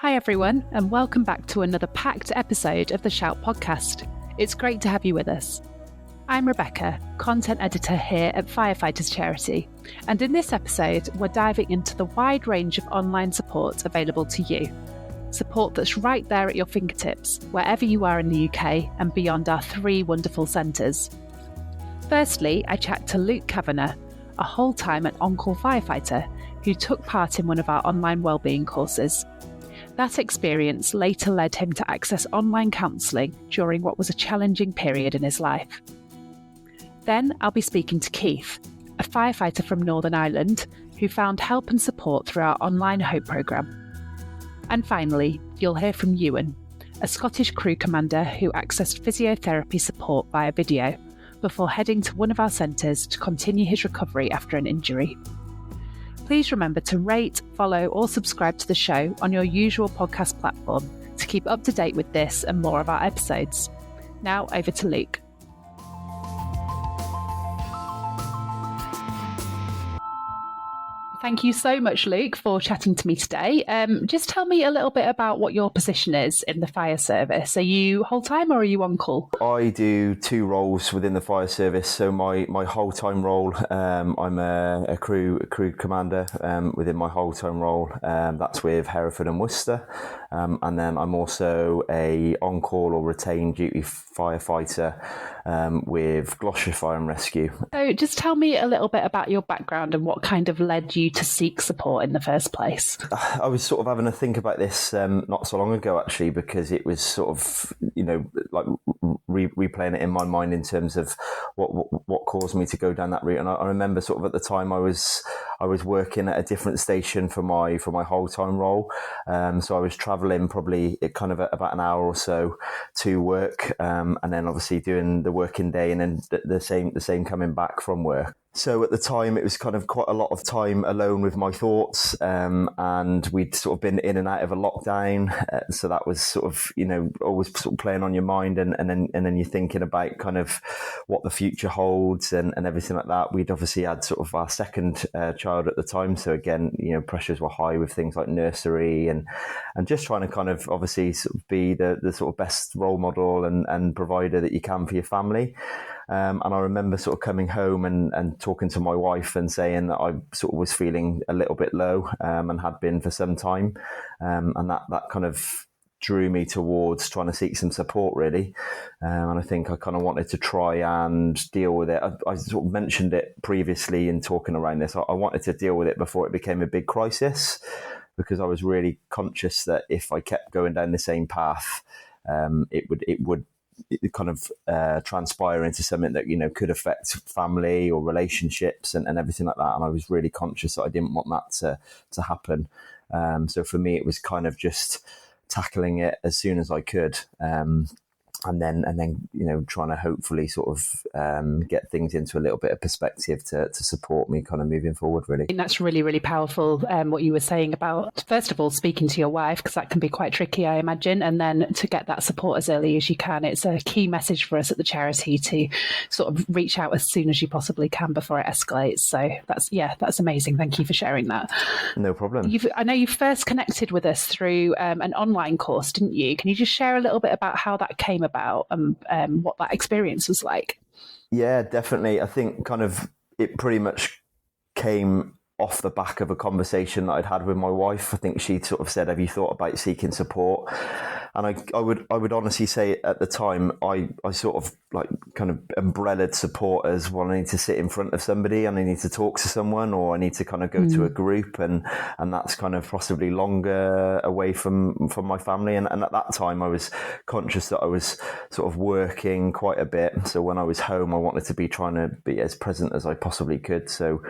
Hi everyone, and welcome back to another packed episode of the Shout podcast. It's great to have you with us. I'm Rebecca, content editor here at Firefighters Charity, and in this episode we're diving into the wide range of online support available to you. Support that's right there at your fingertips, wherever you are in the UK and beyond our 3 wonderful centres. Firstly, I chat to Luke Kavanagh, a whole-time and on-call firefighter who took part in one of our online wellbeing courses. That experience later led him to access online counselling during what was a challenging period in his life. Then I'll be speaking to Keith, a firefighter from Northern Ireland who found help and support through our online Hope programme. And finally, you'll hear from Ewan, a Scottish crew commander who accessed physiotherapy support via video before heading to one of our centres to continue his recovery after an injury. Please remember to rate, follow or subscribe to the show on your usual podcast platform to keep up to date with this and more of our episodes. Now over to Luke. Thank you so much, Luke, for chatting to me today. Just tell me a little bit about what your position is in the fire service. Are you whole-time or are you on-call? I do 2 roles within the fire service. So my whole-time role, I'm a crew commander within my whole-time role. That's with Hereford and Worcester. And then I'm also a on-call or retained duty firefighter with Gloucestershire Fire and Rescue. So just tell me a little bit about your background and what kind of led you to seek support in the first place. I was sort of having a think about this not so long ago, actually, because it was sort of, like replaying it in my mind in terms of what caused me to go down that route. And I remember sort of at the time I was working at a different station for my whole time role. So I was travelling probably kind of about an hour or so to work, and then obviously doing the working day and then the same coming back from work. So at the time, it was kind of quite a lot of time alone with my thoughts, and we'd sort of been in and out of a lockdown. So that was sort of, always sort of playing on your mind, and then you're thinking about kind of what the future holds and everything like that. We'd obviously had sort of our second child at the time. So again, pressures were high with things like nursery and just trying to kind of obviously sort of be the sort of best role model and provider that you can for your family. And I remember sort of coming home and talking to my wife and saying that I sort of was feeling a little bit low, and had been for some time. And that kind of drew me towards trying to seek some support, really. And I think I kind of wanted to try and deal with it. I sort of mentioned it previously in talking around this. I wanted to deal with it before it became a big crisis, because I was really conscious that if I kept going down the same path, it would kind of transpire into something that could affect family or relationships and everything like that. And I was really conscious that I didn't want that to happen. So for me, it was kind of just tackling it as soon as I could. And then trying to hopefully sort of get things into a little bit of perspective to support me kind of moving forward, really. I think that's really, really powerful, what you were saying about, first of all, speaking to your wife, because that can be quite tricky, I imagine, and then to get that support as early as you can. It's a key message for us at the charity to sort of reach out as soon as you possibly can before it escalates. So that's amazing. Thank you for sharing that. No problem. I know you first connected with us through an online course, didn't you? Can you just share a little bit about how that came about and what that experience was like? Yeah, definitely. I think kind of it pretty much came off the back of a conversation that I'd had with my wife. I think she sort of said, "Have you thought about seeking support?" And I would honestly say at the time, I sort of like kind of umbrellaed support as, well, I need to sit in front of somebody and I need to talk to someone, or I need to kind of go to a group, and that's kind of possibly longer away from my family. And at that time I was conscious that I was sort of working quite a bit. So when I was home, I wanted to be trying to be as present as I possibly could. So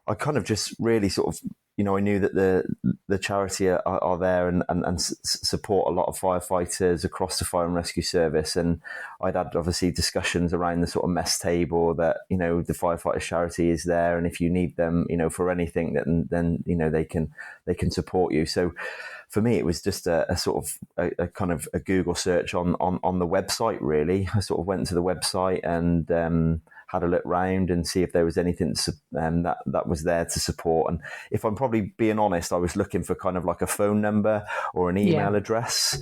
I kind of just really sort of, I knew that the charity are there and support a lot of firefighters across the fire and rescue service. And I'd had obviously discussions around the sort of mess table that, the firefighters charity is there. And if you need them, for anything, then they can support you. So for me, it was just a sort of a kind of a Google search on the website, really. I sort of went to the website and had a look round and see if there was anything that was there to support. And if I'm probably being honest, I was looking for kind of like a phone number or an email address.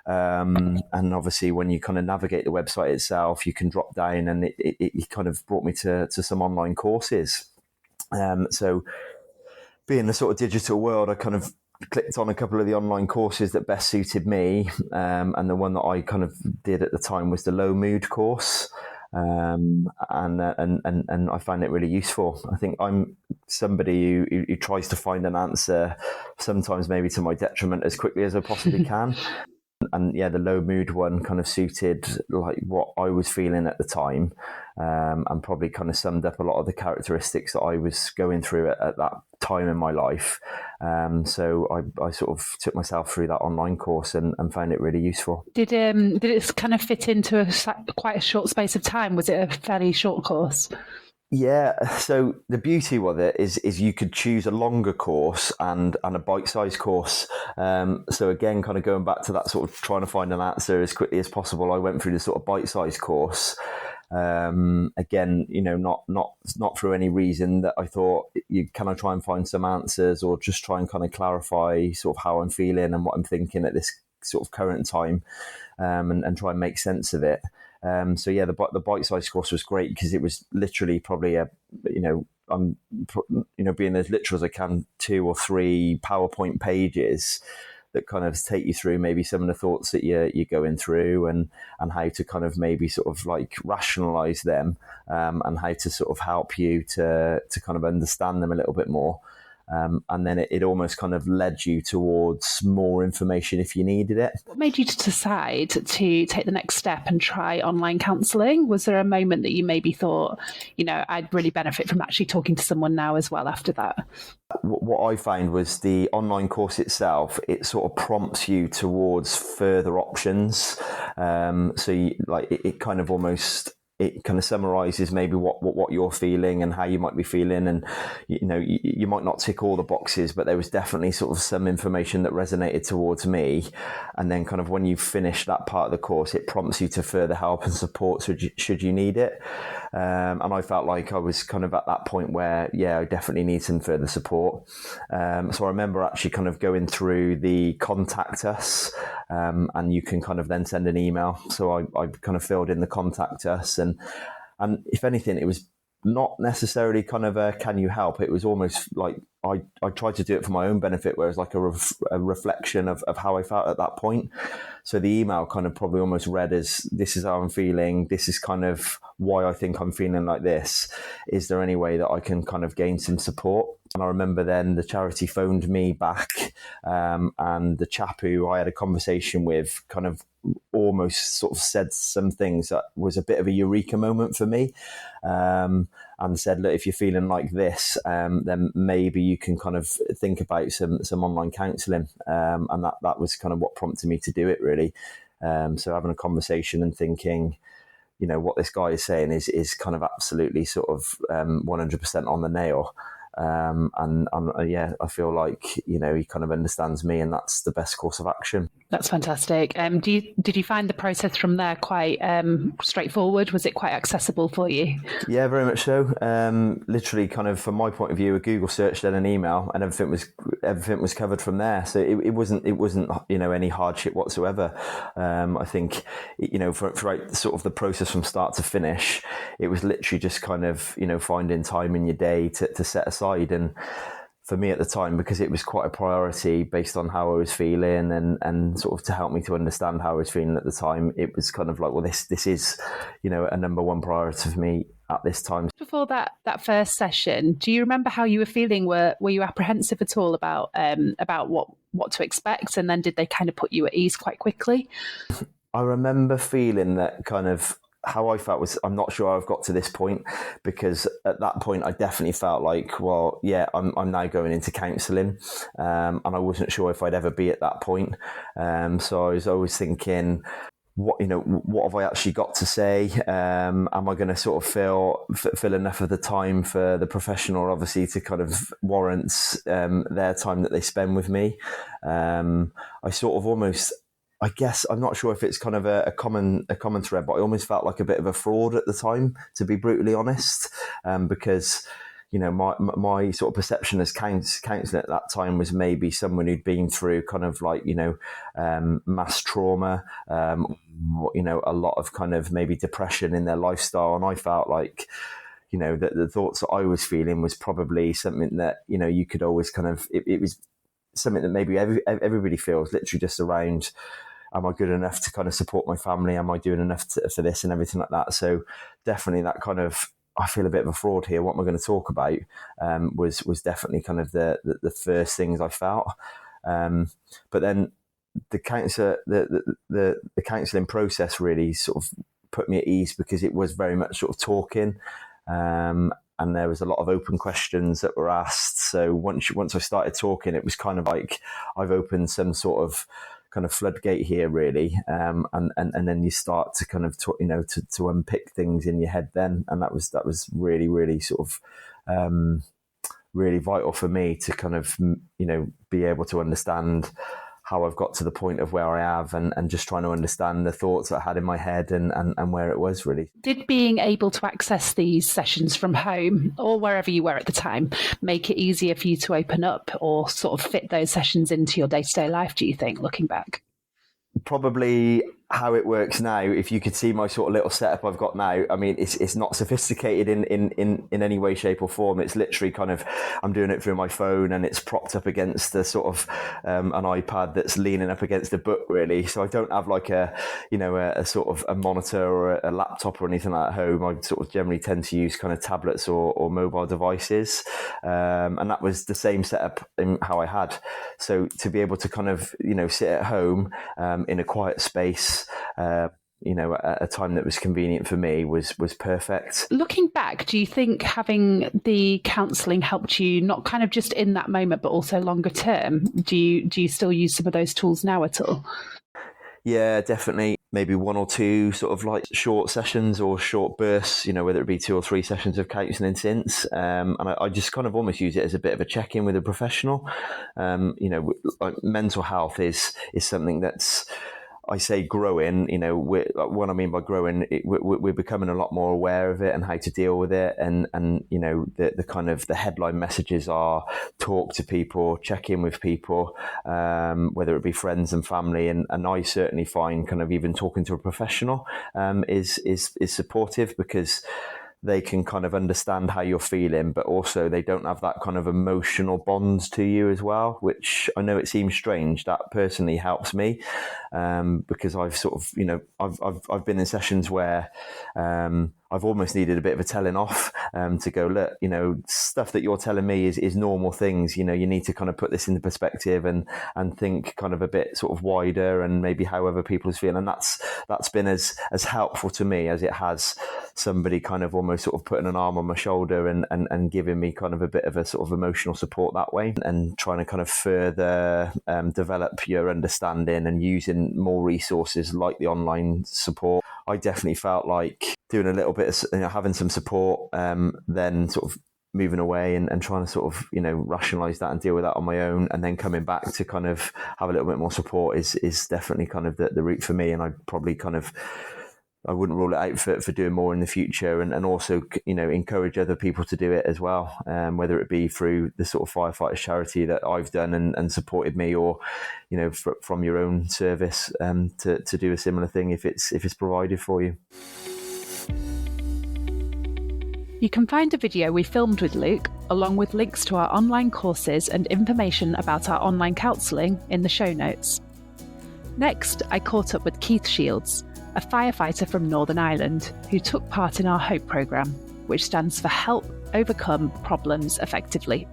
And obviously when you kind of navigate the website itself, you can drop down, and it kind of brought me to some online courses. So being the sort of digital world, I kind of clicked on a couple of the online courses that best suited me. And the one that I kind of did at the time was the low mood course. And I find it really useful. I think I'm somebody who tries to find an answer, sometimes maybe to my detriment, as quickly as I possibly can. And the low mood one kind of suited like what I was feeling at the time, and probably kind of summed up a lot of the characteristics that I was going through at that time in my life. So I sort of took myself through that online course and found it really useful. Did it kind of fit into quite a short space of time? Was it a fairly short course? Yeah, so the beauty with it is you could choose a longer course and a bite-sized course. So again, kind of going back to that sort of trying to find an answer as quickly as possible, I went through the sort of bite-sized course. Again, not through any reason that I thought you kind of try and find some answers or just try and kind of clarify sort of how I'm feeling and what I'm thinking at this sort of current time, and try and make sense of it. The bite-sized course was great because it was literally probably I'm being as literal as I can, 2 or 3 PowerPoint pages that kind of take you through maybe some of the thoughts that you're going through and how to kind of maybe sort of like rationalize them, and how to sort of help you to kind of understand them a little bit more. And then it almost kind of led you towards more information if you needed it. What made you decide to take the next step and try online counselling? Was there a moment that you maybe thought, I'd really benefit from actually talking to someone now as well after that? What I found was the online course itself, it sort of prompts you towards further options. It kind of almost... it kind of summarizes maybe what you're feeling and how you might be feeling. And, you might not tick all the boxes, but there was definitely sort of some information that resonated towards me. And then kind of when you finish that part of the course, it prompts you to further help and support should you need it. And I felt like I was kind of at that point where, I definitely need some further support. So I remember actually kind of going through the contact us, and you can kind of then send an email. So I kind of filled in the contact us, and if anything, it was not necessarily kind of a can you help. It was almost like I tried to do it for my own benefit, whereas like a reflection of how I felt at that point. So the email kind of probably almost read as, this is how I'm feeling, this is kind of why I think I'm feeling like this. Is there any way that I can kind of gain some support? And I remember then the charity phoned me back, and the chap who I had a conversation with kind of almost sort of said some things that was a bit of a eureka moment for me, and said, look, if you're feeling like this, then maybe you can kind of think about some online counselling. And that was kind of what prompted me to do it, really. So having a conversation and thinking, what this guy is saying is kind of absolutely sort of 100% on the nail. I feel like, he kind of understands me, and that's the best course of action. That's fantastic. Did you find the process from there quite straightforward? Was it quite accessible for you? Yeah, very much so. Literally kind of from my point of view, a Google search, then an email, and everything was covered from there. So it wasn't any hardship whatsoever. I think, throughout sort of the process from start to finish, it was literally just kind of, finding time in your day to set aside. And for me at the time, because it was quite a priority based on how I was feeling and sort of to help me to understand how I was feeling at the time, it was kind of like, well, this is, a number one priority for me at this time. Before that first session, do you remember how you were feeling? Were you apprehensive at all about what to expect? And then did they kind of put you at ease quite quickly? I remember feeling that kind of, how I felt was, I'm not sure I've got to this point, because at that point I definitely felt like, well, yeah, I'm now going into counselling, and I wasn't sure if I'd ever be at that point. So I was always thinking, what have I actually got to say? Am I going to sort of fill enough of the time for the professional, obviously, to kind of warrant their time that they spend with me? I sort of almost, I guess I'm not sure if it's kind of a common thread, but I almost felt like a bit of a fraud at the time, to be brutally honest, because my sort of perception as counselling at that time was maybe someone who'd been through kind of like mass trauma, a lot of kind of maybe depression in their lifestyle, and I felt like that the thoughts that I was feeling was probably something that you could always kind of it was something that maybe everybody feels, literally just around, am I good enough to kind of support my family? Am I doing enough for this and everything like that? So definitely that kind of, I feel a bit of a fraud here. What am I going to talk about? Was definitely kind of the first things I felt. But then the counselling process really sort of put me at ease, because it was very much sort of talking. And there was a lot of open questions that were asked. So once I started talking, it was kind of like I've opened some sort of kind of floodgate here, really, and then you start to kind of to unpick things in your head then, and that was really, really sort of really vital for me to kind of be able to understand how I've got to the point of where I have, and just trying to understand the thoughts that I had in my head and where it was really. Did being able to access these sessions from home or wherever you were at the time make it easier for you to open up or sort of fit those sessions into your day-to-day life, do you think, looking back? Probably how it works now, if you could see my sort of little setup I've got now, I mean, it's not sophisticated in any way, shape or form. It's literally kind of, I'm doing it through my phone, and it's propped up against the sort of an iPad that's leaning up against a book, really. So I don't have like a sort of a monitor or a laptop or anything like that at home. I sort of generally tend to use kind of tablets or mobile devices. And that was the same setup in how I had. So to be able to kind of, sit at home in a quiet space, at a time that was convenient for me was perfect. Looking back, do you think having the counselling helped you not kind of just in that moment, but also longer term? Do you still use some of those tools now at all? Yeah, definitely. Maybe one or two sort of like short sessions or short bursts, whether it be 2 or 3 sessions of counselling since. And I just kind of almost use it as a bit of a check-in with a professional. Like mental health is something that's, I say growing, what I mean by growing, we're becoming a lot more aware of it and how to deal with it. And the kind of the headline messages are talk to people, check in with people, whether it be friends and family. And I certainly find kind of even talking to a professional is supportive, because they can kind of understand how you're feeling, but also they don't have that kind of emotional bonds to you as well, which I know it seems strange. That personally helps me, because I've sort of, I've been in sessions where I've almost needed a bit of a telling off to go, look, stuff that you're telling me is normal things. You need to kind of put this into perspective and think kind of a bit sort of wider, and maybe how other people's feeling. And that's been as helpful to me as it has somebody kind of almost sort of putting an arm on my shoulder and giving me kind of a bit of a sort of emotional support that way, and trying to kind of further develop your understanding and using more resources like the online support. I definitely felt like doing a little bit of, having some support, then sort of moving away and trying to sort of, rationalize that and deal with that on my own, and then coming back to kind of have a little bit more support is definitely kind of the route for me. And I'd probably kind of, I wouldn't rule it out for doing more in the future, and also, encourage other people to do it as well, whether it be through the sort of firefighters charity that I've done and supported me, or, from your own service, to do a similar thing if it's provided for you. You can find a video we filmed with Luke, along with links to our online courses and information about our online counselling in the show notes. Next, I caught up with Keith Shields, a firefighter from Northern Ireland who took part in our HOPE programme, which stands for Help Overcome Problems Effectively.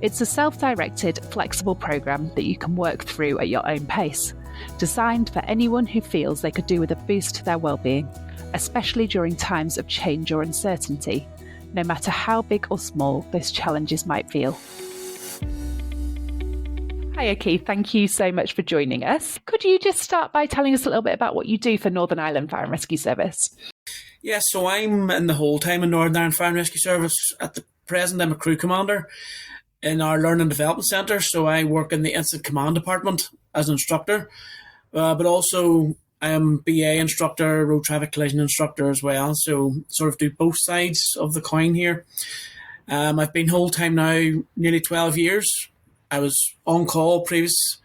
It's a self-directed, flexible programme that you can work through at your own pace, designed for anyone who feels they could do with a boost to their well-being, especially during times of change or uncertainty, no matter how big or small those challenges might feel. Hiya, Keith. Thank you so much for joining us. Could you just start by telling us a little bit about what you do for Northern Ireland Fire and Rescue Service? Yeah, so I'm in the whole time in Northern Ireland Fire and Rescue Service. At the present, I'm a crew commander in our Learning and Development Centre, so I work in the Incident Command Department as an instructor. but also I am BA instructor, road traffic collision instructor as well. So sort of do both sides of the coin here. I've been whole time now nearly 12 years. I was on call previous,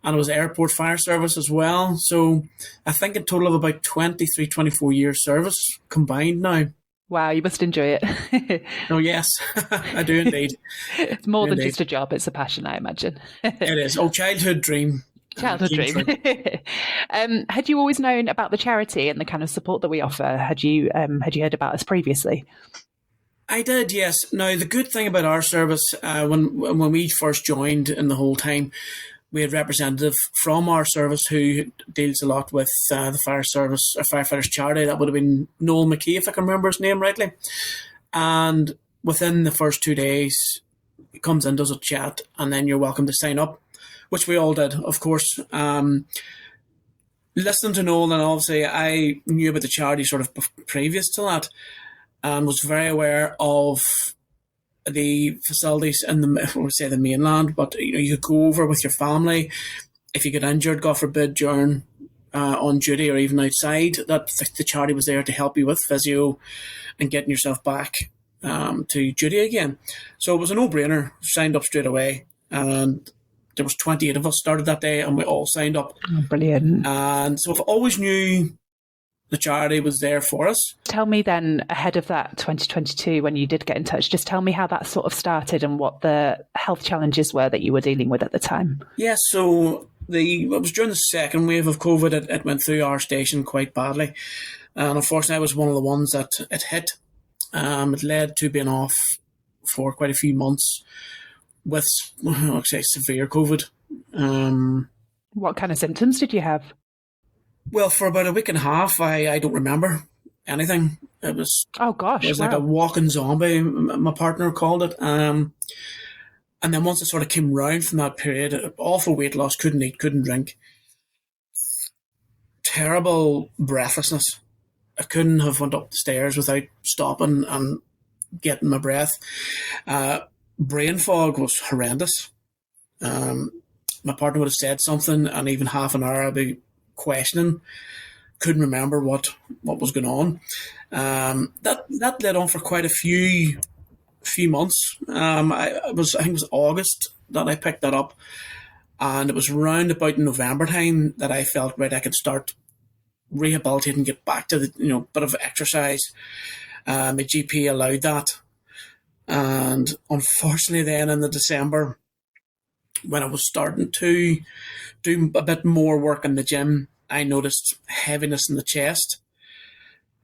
and I was airport fire service as well. So I think a total of about 23, 24 years service combined now. Wow, you must enjoy it. Oh, yes, I do indeed. It's more than just a job, it's a passion, I imagine. It is. Oh, childhood dream. Childhood dream. Had you always known about the charity and the kind of support that we offer? Had you heard about us previously? I did, yes. Now, the good thing about our service, when we first joined in the whole time, we had a representative from our service who deals a lot with the fire service, or firefighters charity. That would have been Noel McKee, if I can remember his name rightly. And within the first 2 days, he comes in, does a chat, and then you're welcome to sign up, which we all did, of course. Listening to Noel, and obviously I knew about the charity sort of previous to that, and was very aware of the facilities in the mainland, but you could go over with your family if you get injured, God forbid, during on duty or even outside. That the charity was there to help you with physio and getting yourself back to duty again. So it was a no-brainer. Signed up straight away, and there was 28 of us started that day, and we all signed up. Oh, brilliant! And so I've always knew the charity was there for us. Tell me then, ahead of that 2022, when you did get in touch, just tell me how that sort of started and what the health challenges were that you were dealing with at the time. Yes, so it was during the second wave of COVID. It went through our station quite badly. And unfortunately, I was one of the ones that it hit. It led to being off for quite a few months with, I'd say, severe COVID. What kind of symptoms did you have? Well, for about a week and a half, I don't remember anything. It was like a walking zombie, my partner called it. And then once it sort of came round from that period, awful weight loss, couldn't eat, couldn't drink. Terrible breathlessness. I couldn't have went up the stairs without stopping and getting my breath. Brain fog was horrendous. My partner would have said something, and even half an hour I'd be questioning, couldn't remember what was going on. That led on for quite a few months. I think it was August that I picked that up, and it was round about November time that I felt, right, I could start rehabilitating, get back to the bit of exercise. My GP allowed that, and unfortunately then in the December, when I was starting to do a bit more work in the gym, I noticed heaviness in the chest,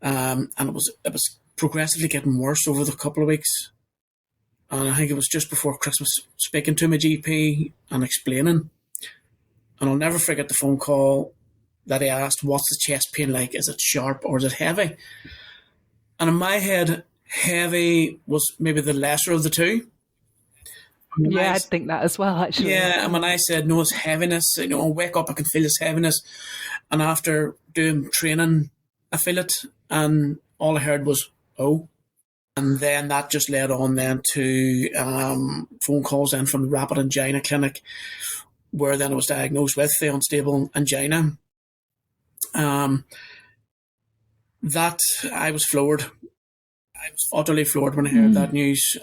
and it was progressively getting worse over the couple of weeks. And I think it was just before Christmas, speaking to my GP and explaining, and I'll never forget the phone call that he asked, "What's the chest pain like? Is it sharp or is it heavy?" And in my head, heavy was maybe the lesser of the two. Yeah, I'd think that as well, actually. Yeah, and when I said, no, it's heaviness, I wake up, I can feel this heaviness. And after doing training, I feel it. And all I heard was, oh. And then that just led on then to phone calls then from the Rapid Angina Clinic, where then I was diagnosed with the unstable angina. That, I was floored. I was utterly floored when I heard that news.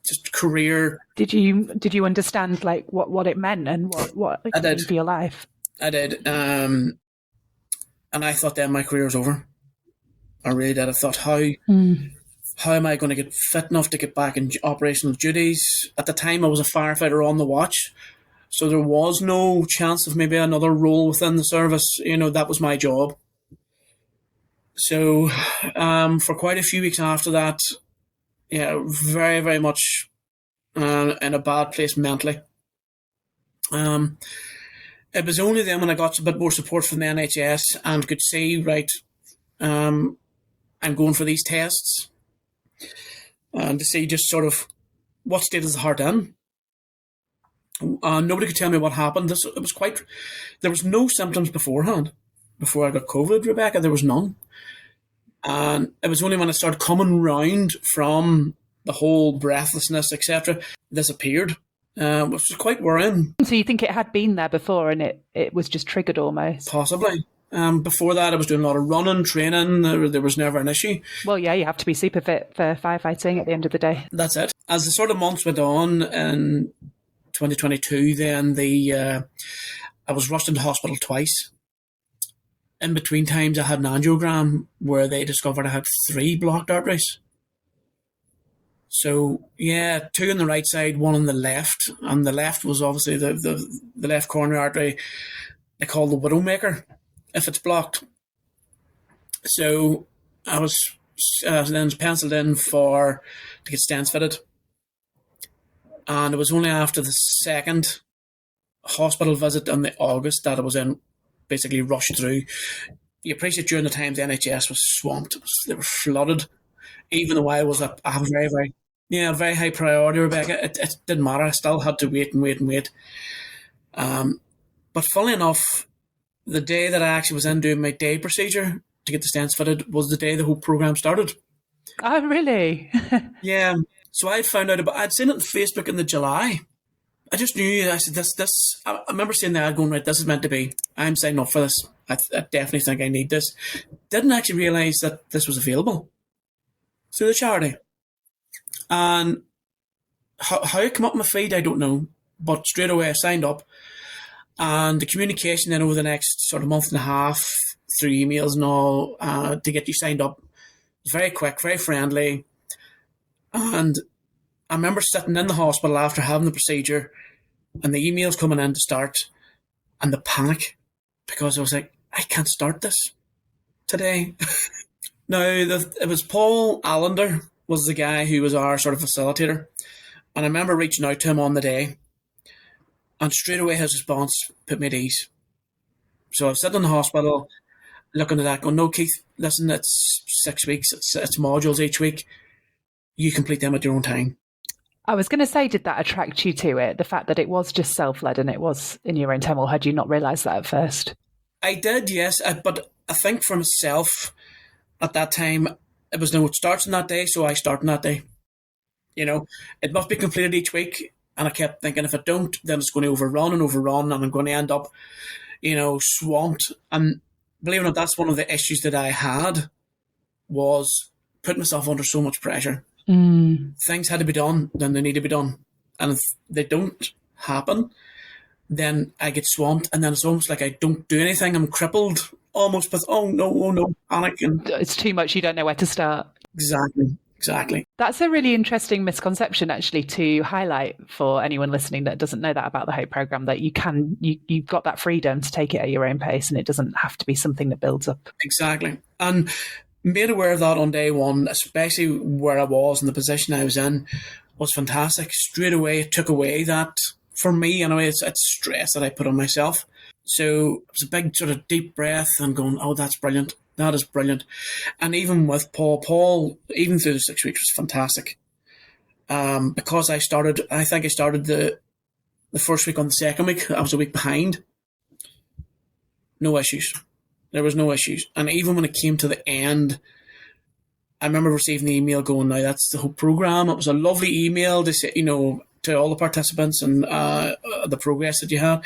Just career. Did you understand like what it meant and what it meant for your life? I did. And I thought then my career was over. I really did. I thought, how am I going to get fit enough to get back in operational duties? At the time, I was a firefighter on the watch, so there was no chance of maybe another role within the service. That was my job. So for quite a few weeks after that, very, very much in a bad place mentally. It was only then when I got a bit more support from the NHS and could see, right, I'm going for these tests, and to see just sort of what state is the heart in. Nobody could tell me what happened. There was no symptoms beforehand. Before I got COVID, Rebecca, there was none. And it was only when I started coming round from the whole breathlessness, etc., disappeared. which was quite worrying. So you think it had been there before and it was just triggered almost? Possibly. Before that, I was doing a lot of running, training. There was never an issue. Well, yeah, you have to be super fit for firefighting at the end of the day. That's it. As the sort of months went on in 2022, then I was rushed into hospital twice. In between times, I had an angiogram where they discovered I had 3 blocked arteries. So, yeah, 2 on the right side, 1 on the left. And the left was obviously the left coronary artery they call the widowmaker if it's blocked. So I was then penciled in to get stents fitted. And it was only after the second hospital visit in the August that I was in, basically rushed through. You appreciate during the times the NHS was swamped. They were flooded. Even though I have a very high priority, Rebecca, it didn't matter. I still had to wait and wait and wait. But funnily enough, the day that I actually was in doing my day procedure to get the stents fitted was the day the whole programme started. Oh, really? Yeah. So I'd found out I'd seen it on Facebook in the July. I just knew, I said, I remember seeing the ad going, right, this is meant to be. I'm signing up for this. I definitely think I need this. Didn't actually realise that this was available through the charity. And how it came up on my feed, I don't know. But straight away I signed up. And the communication then over the next sort of month and a half through emails and all to get you signed up was very quick, very friendly. And I remember sitting in the hospital after having the procedure and the emails coming in to start and the panic because I was like, I can't start this today. Now, it was Paul Allender was the guy who was our sort of facilitator. And I remember reaching out to him on the day and straight away his response put me at ease. So I was sitting in the hospital looking at that going, no, Keith, listen, it's 6 weeks, it's modules each week. You complete them at your own time. I was going to say, did that attract you to it? The fact that it was just self-led and it was in your own time, or had you not realised that at first? I did, yes. But I think for myself at that time, it was no, it starts on that day, so I start on that day. You know, it must be completed each week. And I kept thinking, if I don't, then it's going to overrun, and I'm going to end up, swamped. And believe it or not, that's one of the issues that I had, was putting myself under so much pressure. Things had to be done, then they need to be done. And if they don't happen, then I get swamped, and then it's almost like I don't do anything. I'm crippled almost with, oh no, panic. And it's too much, you don't know where to start. Exactly. That's a really interesting misconception, actually, to highlight for anyone listening that doesn't know that about the Hope Programme, that you've got that freedom to take it at your own pace and it doesn't have to be something that builds up. Exactly. And made aware of that on day one, especially where I was and the position I was in, was fantastic. Straight away, it took away that, for me anyway, it's stress that I put on myself. So it was a big sort of deep breath and going, oh, that's brilliant. That is brilliant. And even with Paul, even through the 6 weeks, was fantastic. Because I think I started the first week on the second week. I was a week behind. No issues. There was no issues. And even when it came to the end, I remember receiving the email going, now that's the whole programme. It was a lovely email to say, to all the participants and the progress that you had.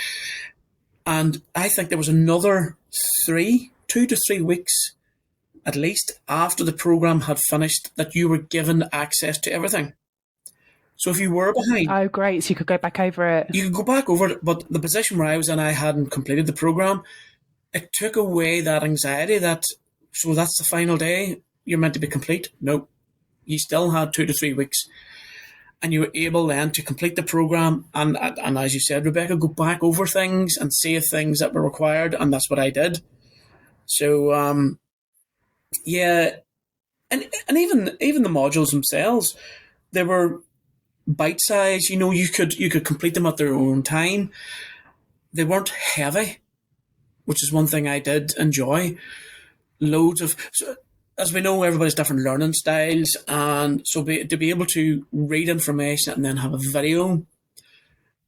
And I think there was another 2 to 3 weeks, at least, after the programme had finished, that you were given access to everything. So if you were behind... Oh, great. So you could go back over it. You could go back over it, but the position where I was in, I hadn't completed the programme. It took away that anxiety so that's the final day, you're meant to be complete. No, you still had 2 to 3 weeks. And you were able then to complete the programme and as you said, Rebecca, go back over things and see things that were required, and that's what I did. So, yeah, and even the modules themselves, they were bite-sized. You could complete them at their own time. They weren't heavy, which is one thing I did enjoy. As we know, everybody's different learning styles, and so to be able to read information and then have a video,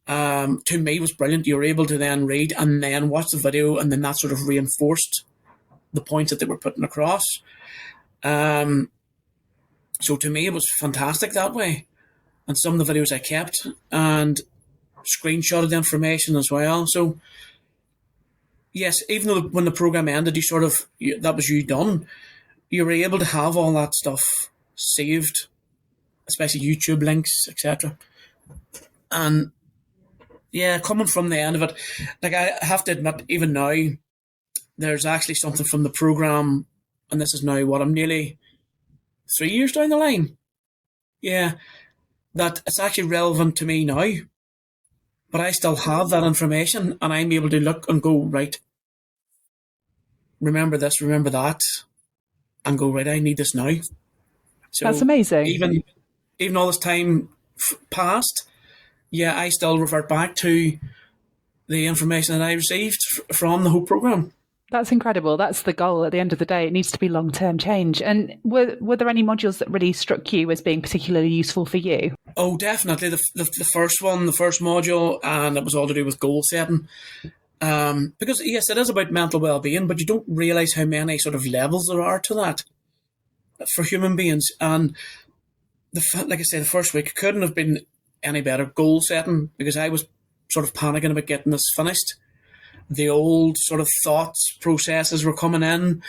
to me was brilliant. You were able to then read and then watch the video, and then that sort of reinforced the points that they were putting across. So to me, it was fantastic that way. And some of the videos I kept, and screenshotted the information as well. So yes, even though when the program ended, that was you done, you were able to have all that stuff saved, especially YouTube links, etc. And yeah, coming from the end of it, like, I have to admit, even now, there's actually something from the program, and this is now what, I'm nearly 3 years down the line. Yeah, that it's actually relevant to me now. But I still have that information, and I'm able to look and go, right, remember this, remember that, and go, right, I need this now. So that's amazing. Even all this time past, yeah, I still revert back to the information that I received from the whole program. That's incredible. That's the goal at the end of the day. It needs to be long-term change. And were there any modules that really struck you as being particularly useful for you? Oh, definitely. The first one, the first module, and it was all to do with goal setting. Because, yes, it is about mental well-being, but you don't realise how many sort of levels there are to that for human beings. And like I said, the first week couldn't have been any better. Goal setting, because I was sort of panicking about getting this finished. The old sort of thoughts, processes were coming in.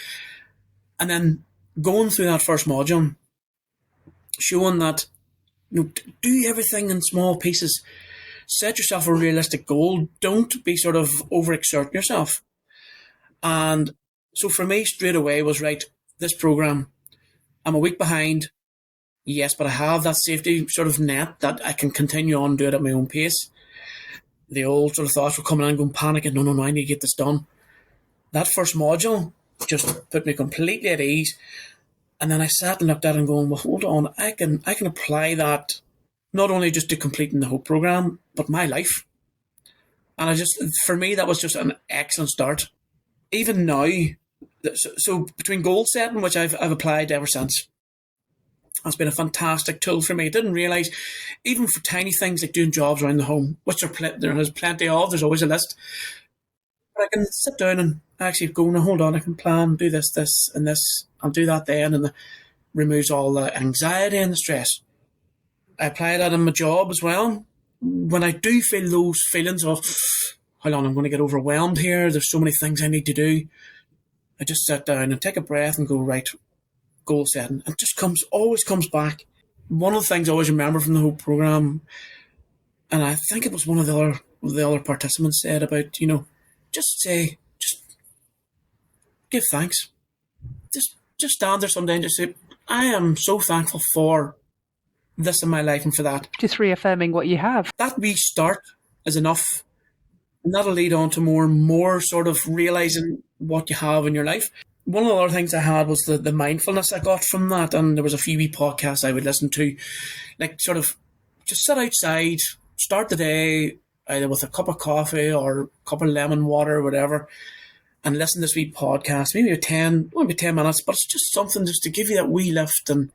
And then going through that first module, showing that, do everything in small pieces. Set yourself a realistic goal. Don't be sort of overexerting yourself. And so for me, straight away was, right, this program, I'm a week behind. Yes, but I have that safety sort of net that I can continue on, do it at my own pace. The old sort of thoughts were coming in, going panicking. No, I need to get this done. That first module just put me completely at ease. And then I sat and looked at it and going, well, hold on, I can apply that not only just to completing the whole program, but my life. And for me, that was just an excellent start. Even now, so between goal setting, which I've applied ever since, it's been a fantastic tool for me. I didn't realise, even for tiny things like doing jobs around the home, which there is plenty of, there's always a list. But I can sit down and actually go, no, hold on, I can plan, do this, and this. I'll do that then, and it removes all the anxiety and the stress. I apply that in my job as well. When I do feel those feelings of, hold on, I'm going to get overwhelmed here, there's so many things I need to do, I just sit down and take a breath and go, right, goal setting. It just always comes back. One of the things I always remember from the whole program, and I think it was one of the other participants said about, just give thanks. Just stand there someday and just say, I am so thankful for this in my life and for that. Just reaffirming what you have. That wee start is enough. And that'll lead on to more and more sort of realising what you have in your life. One of the other things I had was the mindfulness I got from that, and there was a few wee podcasts I would listen to, like sort of just sit outside, start the day either with a cup of coffee or a cup of lemon water or whatever, and listen to this wee podcast, maybe 10 minutes, but it's just something just to give you that wee lift and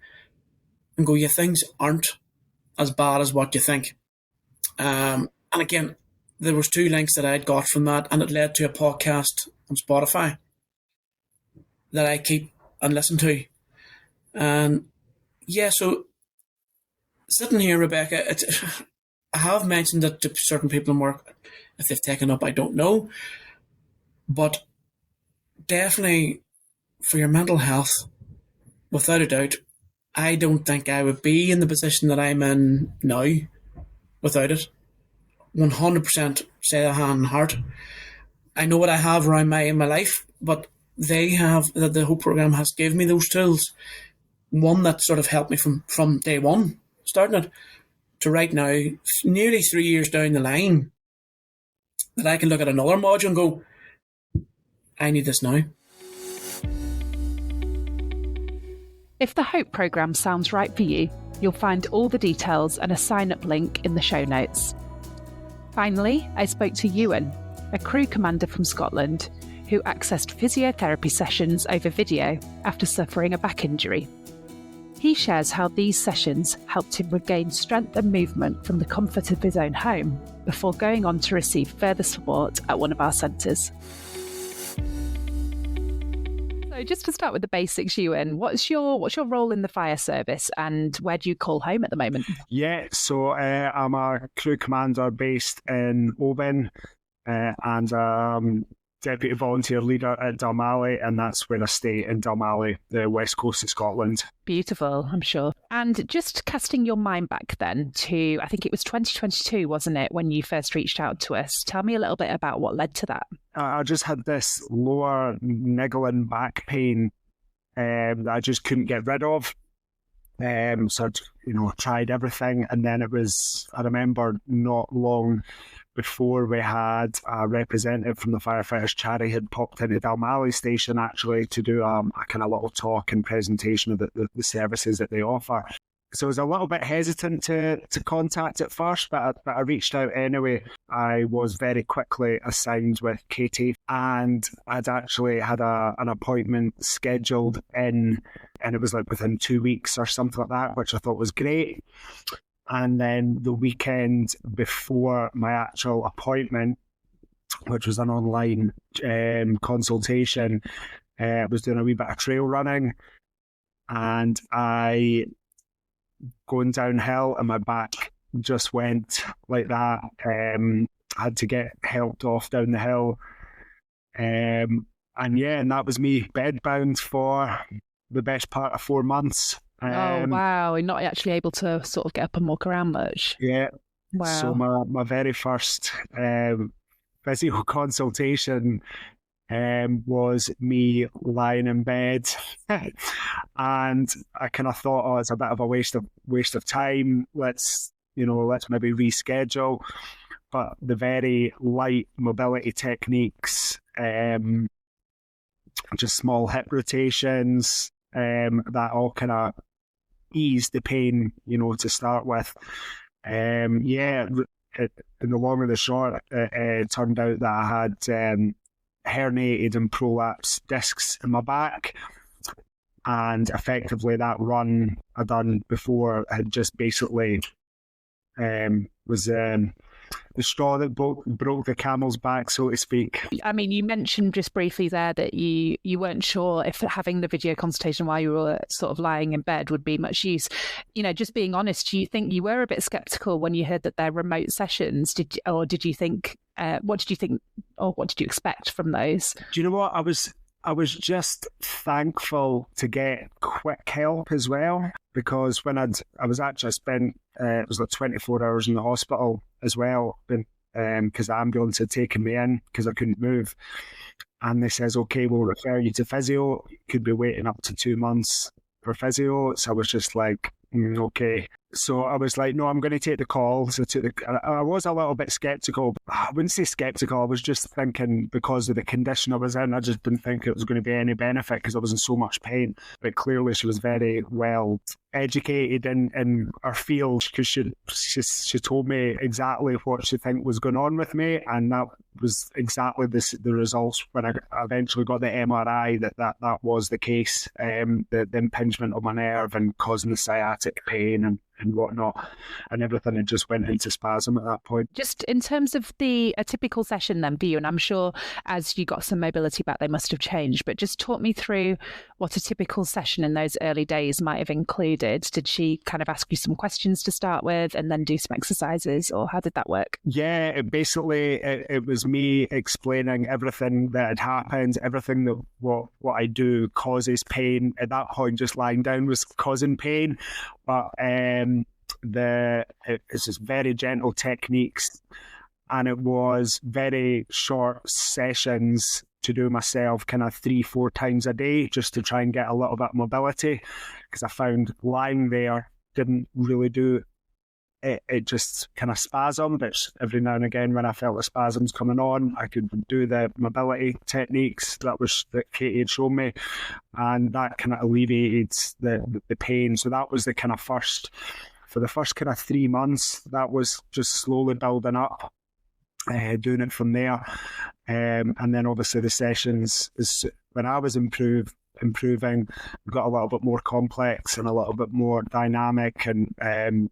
go, yeah, things aren't as bad as what you think. And again, there was 2 links that I'd got from that, and it led to a podcast on Spotify that I keep and listen to. And yeah, so sitting here, Rebecca, I have mentioned it to certain people in work. If they've taken up, I don't know. But definitely for your mental health, without a doubt, I don't think I would be in the position that I'm in now without it. 100% say that hand on heart. I know what I have around in my life, but the whole program has given me those tools. One that sort of helped me from day one, starting it, to right now, nearly 3 years down the line, that I can look at another module and go, I need this now. If the Hope programme sounds right for you, you'll find all the details and a sign-up link in the show notes. Finally, I spoke to Ewan, a crew commander from Scotland, who accessed physiotherapy sessions over video after suffering a back injury. He shares how these sessions helped him regain strength and movement from the comfort of his own home before going on to receive further support at one of our centres. So just to start with the basics, Ewan, what's your role in the fire service and where do you call home at the moment? Yeah, so I'm a crew commander based in Oban, and deputy volunteer leader at Dalmally, and that's where I stay in Dalmally, the west coast of Scotland. Beautiful, I'm sure. And just casting your mind back then to, I think it was 2022, wasn't it, when you first reached out to us? Tell me a little bit about what led to that. I just had this lower niggling back pain that I just couldn't get rid of. So I tried everything, and then I remember not long before we had a representative from the firefighters charity had popped into Dalmally station actually to do a kind of little talk and presentation of the services that they offer. So I was a little bit hesitant to contact at first, but I reached out anyway. I was very quickly assigned with Katie, and I'd actually had an appointment scheduled in, and it was like within 2 weeks or something like that, which I thought was great. And then the weekend before my actual appointment, which was an online consultation, I was doing a wee bit of trail running, and going downhill and my back just went like that. Had to get helped off down the hill. And that was me bedbound for the best part of 4 months. Oh, wow. You're not actually able to sort of get up and walk around much. Yeah. Wow. So my very first physio consultation was me lying in bed, and I kind of thought, oh, it's a bit of a waste of time. Let's maybe reschedule. But the very light mobility techniques, just small hip rotations, that all kind of eased the pain, to start with. In the long and the short, it turned out that I had herniated and prolapsed discs in my back, and effectively that run I done before had just basically was the straw that broke the camel's back, so to speak. I mean, you mentioned just briefly there that you weren't sure if having the video consultation while you were sort of lying in bed would be much use. Just being honest, do you think you were a bit sceptical when you heard that they're remote sessions? Did you think, what did you think, or what did you expect from those? Do you know what? I was just thankful to get quick help as well, because when I was actually spent, it was like 24 hours in the hospital as well, because the ambulance had taken me in because I couldn't move. And they says, okay, we'll refer you to physio. You could be waiting up to 2 months for physio. So I was just like, okay. So I was like, no, I'm going to take the call. So I was a little bit sceptical. I wouldn't say sceptical. I was just thinking, because of the condition I was in, I just didn't think it was going to be any benefit because I was in so much pain. But clearly she was very well educated in her field, because she told me exactly what she think was going on with me, and that was exactly the results when I eventually got the MRI, that was the case. The impingement of my nerve and causing the sciatic pain and whatnot, and everything had just went into spasm at that point. Just in terms of a typical session then for you, and I'm sure as you got some mobility back they must have changed, but just talk me through what a typical session in those early days might have included. Did she kind of ask you some questions to start with and then do some exercises, or how did that work? Yeah, it was me explaining everything that had happened, everything that what I do causes pain. At that point, just lying down was causing pain, but it's just very gentle techniques, and it was very short sessions to do myself kind of 3-4 times a day, just to try and get a little bit of mobility, because I found lying there didn't really do it. It just kind of spasmed, but every now and again when I felt the spasms coming on, I could do the mobility techniques that Katie had shown me, and that kind of alleviated the pain. So that was the kind of first kind of 3 months. That was just slowly building up, doing it from there. And then obviously the sessions, when I was improving, got a little bit more complex and a little bit more dynamic, and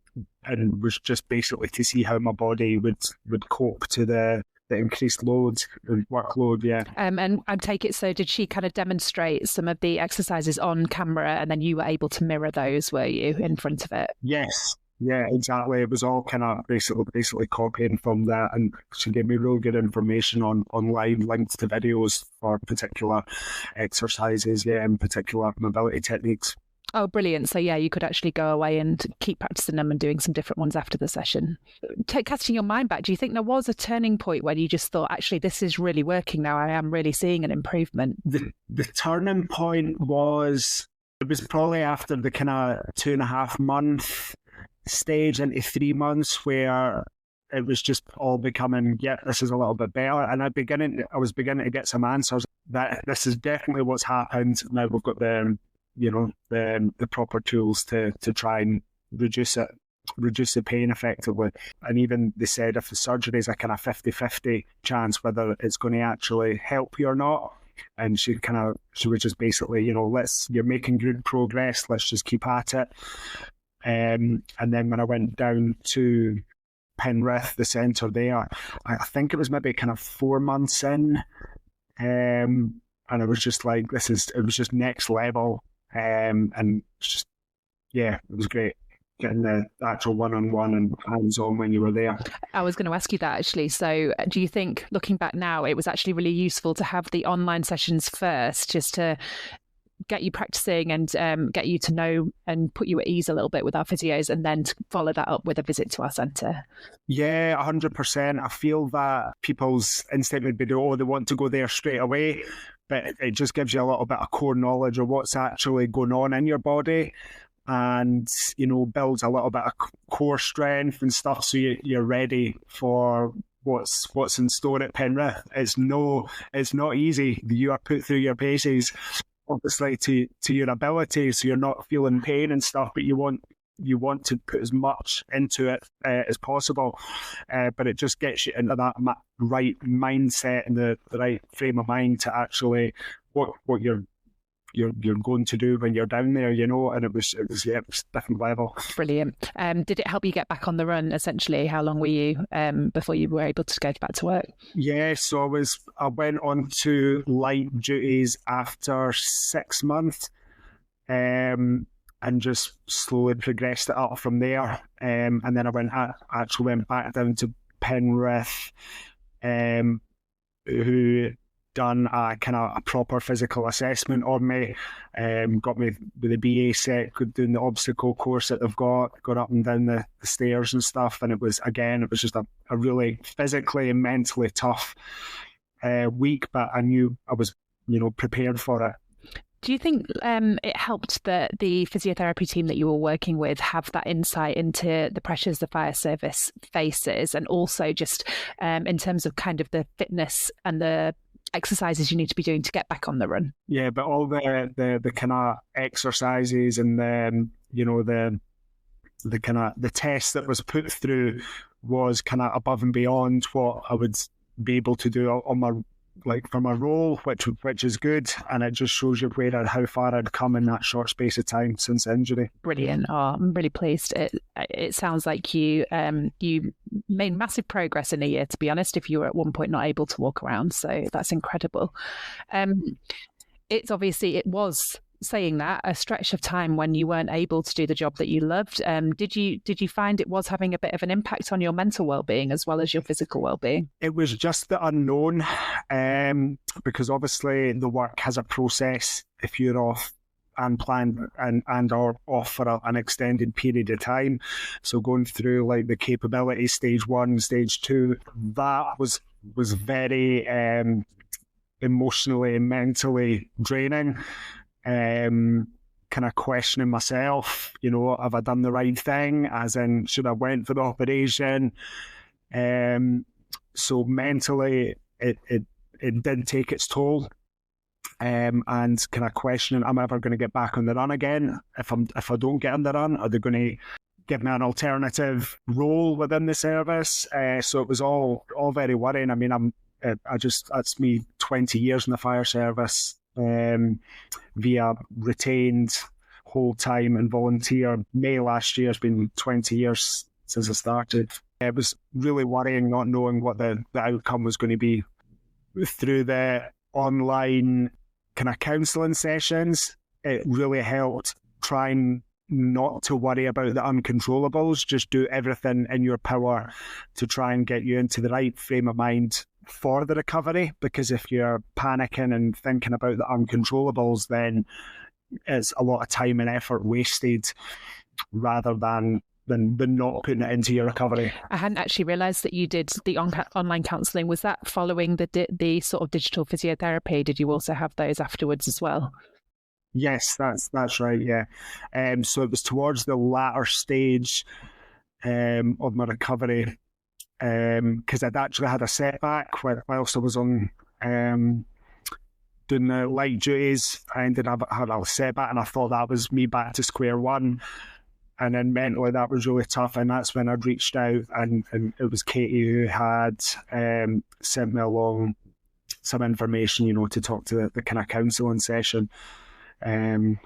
was just basically to see how my body would cope to the increased workload, yeah. And I take it, so did she kind of demonstrate some of the exercises on camera and then you were able to mirror those, were you, in front of it? Yes. Yeah, exactly. It was all kind of basically copying from that, and she gave me real good information online, links to videos for particular exercises, and particular mobility techniques. Oh, brilliant. So yeah, you could actually go away and keep practicing them and doing some different ones after the session. Casting your mind back, do you think there was a turning point when you just thought, actually, this is really working now, I am really seeing an improvement? The turning point was, it was probably after the kind of 2.5 month stage into 3 months where it was just all becoming, this is a little bit better, and I was beginning to get some answers that this is definitely what's happened. Now we've got the proper tools to try and reduce the pain effectively. And even they said if the surgery is a kind of 50-50 chance whether it's going to actually help you or not. And she was just basically, you're making good progress, let's just keep at it. And then when I went down to Penrith, the centre there, I think it was maybe kind of 4 months in, and it was just like, it was just next level, and it's just, it was great getting the actual one-on-one and hands-on when you were there. I was going to ask you that, actually. So do you think, looking back now, it was actually really useful to have the online sessions first, just to get you practicing and get you to know and put you at ease a little bit with our physios, and then to follow that up with a visit to our centre? Yeah, 100%. I feel that people's instinct would be, they want to go there straight away, but it just gives you a little bit of core knowledge of what's actually going on in your body, and builds a little bit of core strength and stuff, so you're ready for what's in store at Penrith. It's not easy. You are put through your paces, obviously to your ability, so you're not feeling pain and stuff, but you want to put as much into it as possible, but it just gets you into that right mindset and the right frame of mind to actually what you're going to do when you're down there, and it was different level. Brilliant. Did it help you get back on the run, essentially? How long were you before you were able to go back to work? Yeah, so I went on to light duties after 6 months, and just slowly progressed it up from there. And then I actually went back down to Penrith, who done a kind of a proper physical assessment on me, got me with the BA set, doing the obstacle course that they've got up and down the stairs and stuff. And it was just a really physically and mentally tough week, but I knew I was, prepared for it. Do you think it helped that the physiotherapy team that you were working with have that insight into the pressures the fire service faces, and also just in terms of kind of the fitness and the exercises you need to be doing to get back on the run? Yeah, but all the kind of exercises and the kind of the test that was put through was kind of above and beyond what I would be able to do on my, for my role, which is good, and it just shows you how far I'd come in that short space of time since injury. Brilliant. Oh, I'm really pleased. It sounds like you made massive progress in a year, to be honest, if you were at one point not able to walk around, so that's incredible. It was, saying that, a stretch of time when you weren't able to do the job that you loved. Did you find it was having a bit of an impact on your mental well-being as well as your physical well-being? It was just the unknown, because obviously the work has a process if you're off unplanned and or off for an extended period of time. So going through the capability stage 1, stage 2, that was very emotionally and mentally draining. Kind of questioning myself, have I done the right thing, as in should I went for the operation? So mentally it did take its toll, and kind of questioning, am I ever going to get back on the run again? If I don't get on the run, are they going to give me an alternative role within the service? So it was all very worrying. I mean, that's me 20 years in the fire service, via retained whole time and volunteer. May last year has been 20 years since I started. It was really worrying not knowing what the outcome was going to be. Through the online kind of counselling sessions, it really helped trying not to worry about the uncontrollables, just do everything in your power to try and get you into the right frame of mind for the recovery, because if you're panicking and thinking about the uncontrollables, then it's a lot of time and effort wasted rather than not putting it into your recovery. I hadn't actually realised that you did the online counselling. Was that following the sort of digital physiotherapy? Did you also have those afterwards as well? Yes, that's right, yeah. So it was towards the latter stage of my recovery, because I'd actually had a setback whilst I was on doing the light duties. I ended up having a setback, and I thought that was me back to square one. And then mentally that was really tough, and that's when I'd reached out, and it was Katie who had sent me along some information, to talk to the kind of counselling session,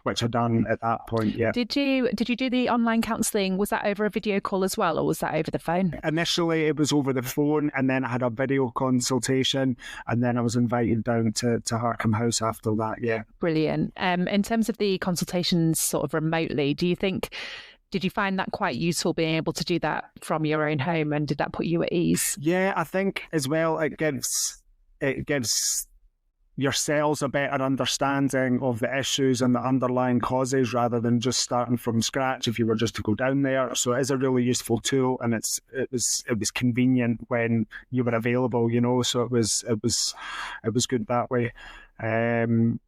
which I'd done at that point, yeah. Did you do the online counselling? Was that over a video call as well, or was that over the phone? Initially it was over the phone, and then I had a video consultation, and then I was invited down to Harcombe House after that, yeah. Brilliant. In terms of the consultations sort of remotely, did you find that quite useful, being able to do that from your own home, and did that put you at ease? Yeah, I think as well it gives yourselves a better understanding of the issues and the underlying causes, rather than just starting from scratch if you were just to go down there. So it is a really useful tool, and it was convenient when you were available, so it was good that way, and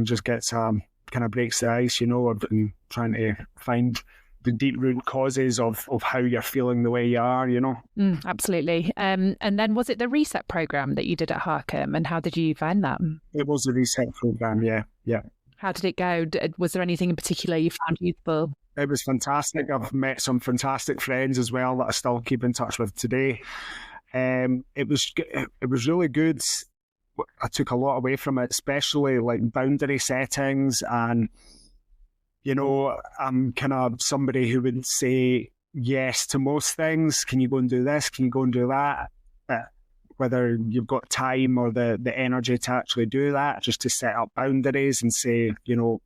just gets kind of breaks the ice, and trying to find the deep root causes of how you're feeling the way you are, Absolutely. And then was it the reset program that you did at Harcombe, and how did you find that? It was the reset program, yeah. How did it go? Was there anything in particular you found useful? It was fantastic. I've met some fantastic friends as well that I still keep in touch with today. It was really good. I took a lot away from it, especially like boundary settings, and I'm kind of somebody who would say yes to most things. Can you go and do this? Can you go and do that? Whether you've got time or the energy to actually do that, just to set up boundaries and say, I'll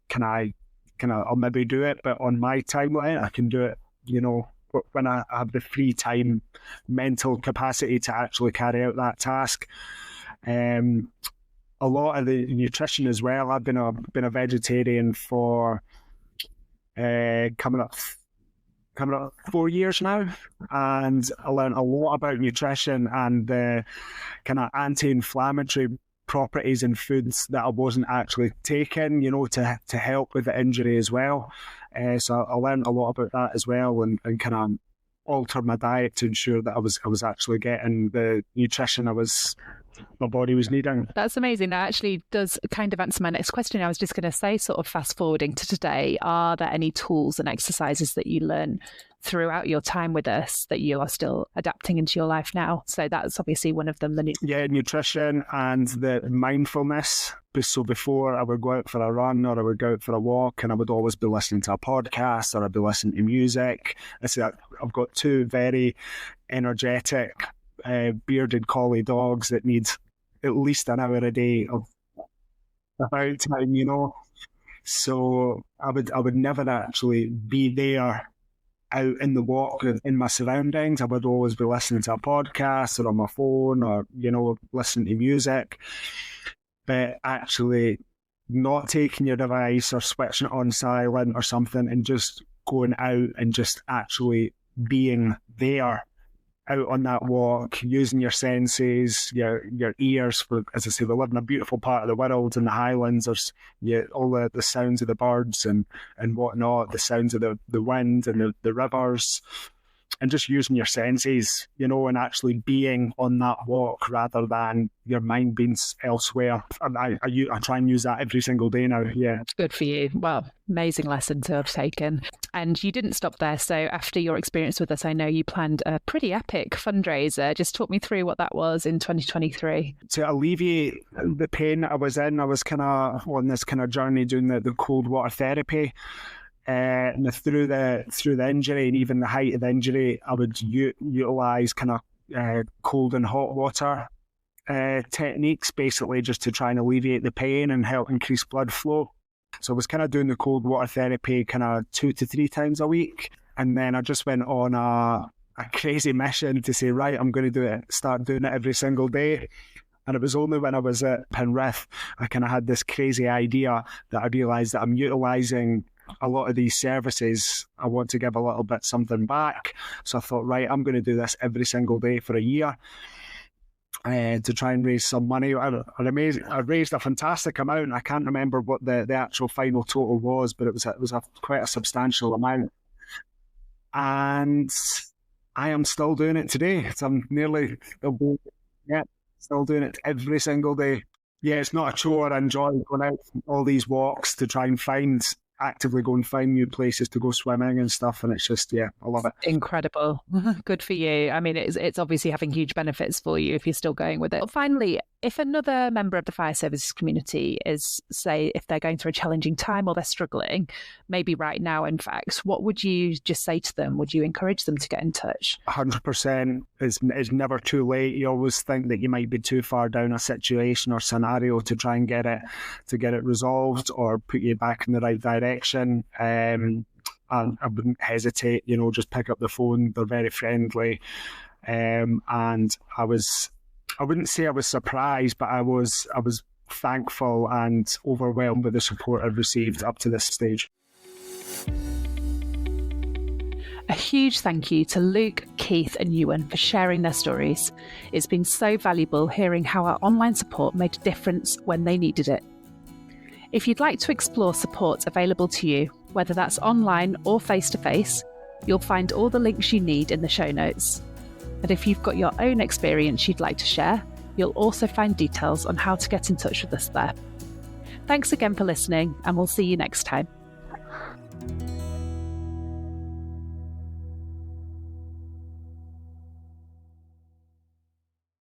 maybe do it, but on my timeline, I can do it, when I have the free time, mental capacity to actually carry out that task. A lot of the nutrition as well. I've been a vegetarian for coming up 4 years now, and I learned a lot about nutrition and the kind of anti-inflammatory properties in foods that I wasn't actually taking, to help with the injury as well. So I learned a lot about that as well, and kind of altered my diet to ensure that I was actually getting the nutrition my body was needing. That's amazing. That actually does kind of answer my next question. I was just going to say, sort of fast forwarding to today, are there any tools and exercises that you learn throughout your time with us that you are still adapting into your life now? So that's obviously one of them. Nutrition and the mindfulness. So before, I would go out for a run or I would go out for a walk, and I would always be listening to a podcast or I'd be listening to music. I've got two very energetic bearded collie dogs that need at least an hour a day of about time, So I would never actually be there out in the walk in my surroundings. I would always be listening to a podcast or on my phone or, listening to music. But actually not taking your device or switching it on silent or something, and just going out and just actually being there out on that walk, using your senses, your ears. For, as I say, we live in a beautiful part of the world in the Highlands. There's all the sounds of the birds and whatnot, the sounds of the wind and the rivers, and just using your senses, and actually being on that walk rather than your mind being elsewhere. And I try and use that every single day now, yeah. Good for you. Well, amazing lesson to have taken. And you didn't stop there. So after your experience with us, I know you planned a pretty epic fundraiser. Just talk me through what that was in 2023. To alleviate the pain I was in, I was kind of on this kind of journey doing the cold water therapy. And through the injury and even the height of the injury, I would utilise kind of cold and hot water techniques, basically just to try and alleviate the pain and help increase blood flow. So I was kind of doing the cold water therapy kind of 2 to 3 times a week. And then I just went on a crazy mission to say, right, I'm going to start doing it every single day. And it was only when I was at Penrith, I kind of had this crazy idea that I realised that I'm utilising a lot of these services. I want to give a little bit something back. So I thought, right, I'm going to do this every single day for a year to try and raise some money. I raised a fantastic amount. I can't remember what the actual final total was, but it was quite a substantial amount. And I am still doing it today. So I'm nearly, still doing it every single day. Yeah, it's not a chore. I enjoy going out on all these walks to try and actively go and find new places to go swimming and stuff, and it's just, I love it. Incredible. Good for you. I mean, it's obviously having huge benefits for you if you're still going with it. But finally, if another member of the fire services community is, say, if they're going through a challenging time or they're struggling, maybe right now, in fact, what would you just say to them? Would you encourage them to get in touch? 100%. It's never too late. You always think that you might be too far down a situation or scenario to try and get it resolved or put you back in the right direction. And I wouldn't hesitate, just pick up the phone. They're very friendly. And I wouldn't say I was surprised, but I was thankful and overwhelmed with the support I've received up to this stage. A huge thank you to Luke, Keith and Ewan for sharing their stories. It's been so valuable hearing how our online support made a difference when they needed it. If you'd like to explore support available to you, whether that's online or face-to-face, you'll find all the links you need in the show notes. And if you've got your own experience you'd like to share, you'll also find details on how to get in touch with us there. Thanks again for listening, and we'll see you next time.